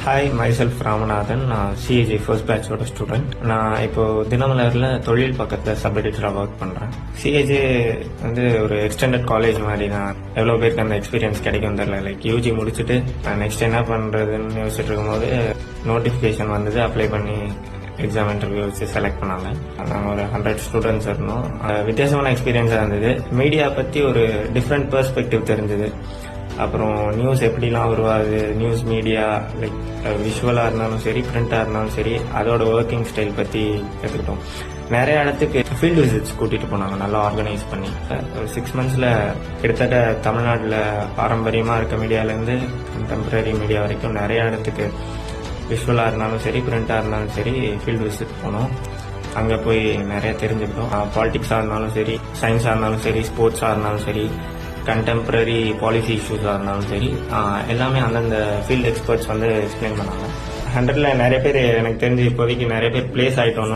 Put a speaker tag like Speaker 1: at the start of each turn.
Speaker 1: Hi, myself Ramanathan. நான் CAG first பேட்சோட student. நான் இப்போ தினமலரில் தொழில் பக்கத்தில் சப் எடிட்டராக ஒர்க் பண்ணுறேன். சிஏஜி வந்து ஒரு எக்ஸ்டெண்டட் காலேஜ் மாதிரி தான். எவ்வளோ பேருக்கு அந்த எக்ஸ்பீரியன்ஸ் கிடைக்கும் தெரியல. லைக் யூஜி முடிச்சுட்டு நான் நெக்ஸ்ட் என்ன பண்ணுறதுன்னு யோசிச்சுட்டு இருக்கும்போது நோட்டிஃபிகேஷன் வந்தது. அப்ளை பண்ணி எக்ஸாம் இன்டர்வியூ வச்சு செலக்ட் பண்ணாங்க. நாங்கள் ஒரு 100 ஸ்டூடெண்ட்ஸ் இருந்தோம். வித்தியாசமான எக்ஸ்பீரியன்ஸாக இருந்தது. மீடியா பற்றி ஒரு டிஃப்ரெண்ட் பெர்ஸ்பெக்டிவ் தெரிஞ்சது. அப்புறம் நியூஸ் எப்படிலாம் உருவாது, நியூஸ் மீடியா லைக் விஷுவலாக இருந்தாலும் சரி, பிரிண்டாக இருந்தாலும் சரி, அதோட ஒர்க்கிங் ஸ்டைல் பற்றி கற்றுக்கிட்டோம். நிறைய இடத்துக்கு ஃபீல்டு விசிட்ஸ் கூட்டிகிட்டு போனாங்க, நல்லா ஆர்கனைஸ் பண்ணி. ஒரு 6 மந்த்ஸில் கிட்டத்தட்ட தமிழ்நாட்டில் பாரம்பரியமாக இருக்க மீடியாவிலேருந்து கண்டெம்பரரி மீடியா வரைக்கும் நிறைய இடத்துக்கு விஷுவலாக இருந்தாலும் சரி, பிரிண்டாக இருந்தாலும் சரி ஃபீல்டு விசிட் போனோம். அங்கே போய் நிறைய தெரிஞ்சுக்கிட்டோம். பாலிடிக்ஸாக இருந்தாலும் சரி, சயின்ஸாக இருந்தாலும் சரி, ஸ்போர்ட்ஸாக இருந்தாலும் சரி, கண்டெம்பரரி பாலிசி இஷ்யூஸாக இருந்தாலும் சரி, எல்லாமே அந்தந்த ஃபீல்டு எக்ஸ்பர்ட்ஸ் வந்து எக்ஸ்பிளைன் பண்ணாங்க. 100ல் நிறைய பேர் எனக்கு தெரிஞ்சு இப்போதைக்கு நிறைய பேர் பிளேஸ் ஆகிட்டோம்.